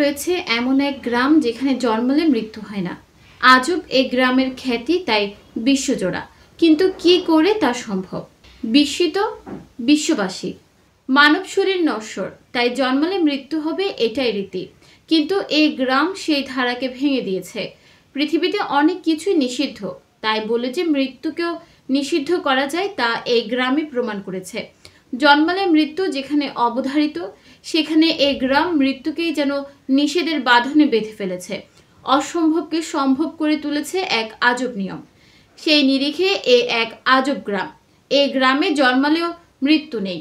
রয়েছে এমন এক গ্রাম যেখানে জন্মালে মৃত্যু হয় না। আজব এই গ্রামের খ্যাতি তাই বিশ্বজোড়া। কিন্তু কি করে তা সম্ভব? বিস্মিত বিশ্ববাসী। মানব শরীর নশ্বর, তাই জন্মালে মৃত্যু হবে, এটাই রীতি। কিন্তু এই গ্রাম সেই ধারাকে ভেঙে দিয়েছে। পৃথিবীতে অনেক কিছুই নিষিদ্ধ, তাই বলে যে মৃত্যুকেও নিষিদ্ধ করা যায় তা এই গ্রামই প্রমাণ করেছে। জন্মালে মৃত্যু যেখানে অবধারিত, সেখানে এই গ্রাম মৃত্যুকেই যেন নিষেধের বাঁধনে বেঁধে ফেলেছে। অসম্ভবকে সম্ভব করে তুলেছে এক আজব নিয়ম। সেই নিরিখে এক আজব গ্রাম। এই গ্রামে জন্মালেও মৃত্যু নেই।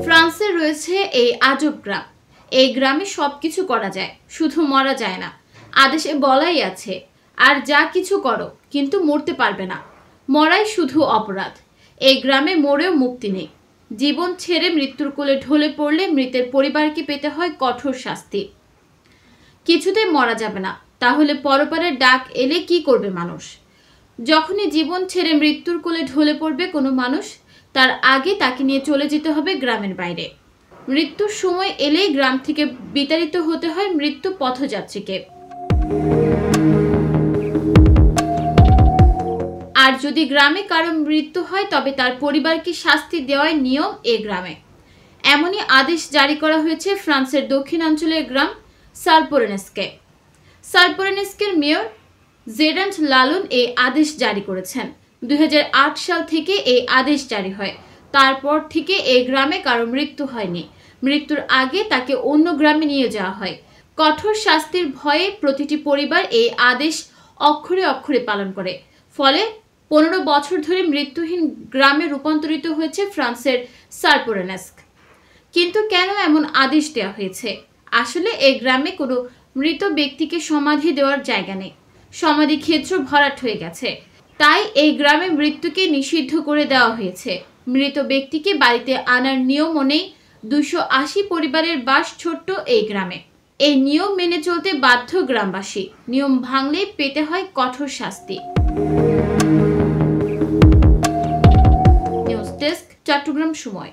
ফ্রান্সে রয়েছে এই আজব গ্রাম। এই গ্রামে সবকিছু করা যায়, শুধু মরা যায় না। আদেশে বলাই আছে, আর যা কিছু করো, কিন্তু মরতে পারবে না। মরাই শুধু অপরাধ। এই গ্রামে মরেও মুক্তি নেই। জীবন ছেড়ে মৃত্যুর কোলে ঢলে পড়লে মৃতের পরিবারকে পেতে হয় কঠোর শাস্তি। কিছুতেই মরা যাবে না, তাহলে পরপারের ডাক এলে কি করবে মানুষ? যখনই জীবন ছেড়ে মৃত্যুর কোলে ঢলে পড়বে কোনো মানুষ, তার আগে তাকে নিয়ে চলে যেতে হবে গ্রামের বাইরে। মৃত্যুর সময় এলেই গ্রাম থেকে বিতাড়িত হতে হয় মৃত্যু পথযাত্রীকে। আর যদি গ্রামে কারো মৃত্যু হয়, তবে তার পরিবারকে শাস্তি দেওয়ার নিয়ম এ গ্রামে। এমনই আদেশ জারি করা হয়েছে ফ্রান্সের দক্ষিণাঞ্চলের গ্রাম সালপোরেনেস্কে। সালপোরেনেস্কের মেয়র জেরান্ড লালুন এই আদেশ জারি করেছেন। 2008 সাল থেকে এই আদেশ জারি হয়। তারপর থেকে এই গ্রামে কারো মৃত্যু হয়নি। মৃত্যুর আগে তাকে অন্য গ্রামে নিয়ে যাওয়া হয়। কঠোর শাস্তির ভয়ে প্রতিটি পরিবার এই আদেশ অক্ষরে অক্ষরে পালন করে। ফলে 15 বছর ধরে মৃত্যুহীন গ্রামে রূপান্তরিত হয়েছে ফ্রান্সের সালপোরেনেস্ক। কিন্তু কেন এমন আদেশ দেওয়া হয়েছে? আসলে এই গ্রামে কোনো মৃত ব্যক্তিকে সমাধি দেওয়ার জায়গা নেই। সমাধি ক্ষেত্র ভরাট হয়ে গেছে। তাই এই গ্রামে মৃত্যুকে নিষিদ্ধ করে দেওয়া হয়েছে। মৃত ব্যক্তিকে বাড়িতে আনার নিয়মও নেই। 280 পরিবারের বাস ছোট্ট এই গ্রামে। এই নিয়ম মেনে চলতে বাধ্য গ্রামবাসী। নিয়ম ভাঙলেই পেতে হয় কঠোর শাস্তি। নিউজ ডেস্ক, চট্টগ্রাম সময়।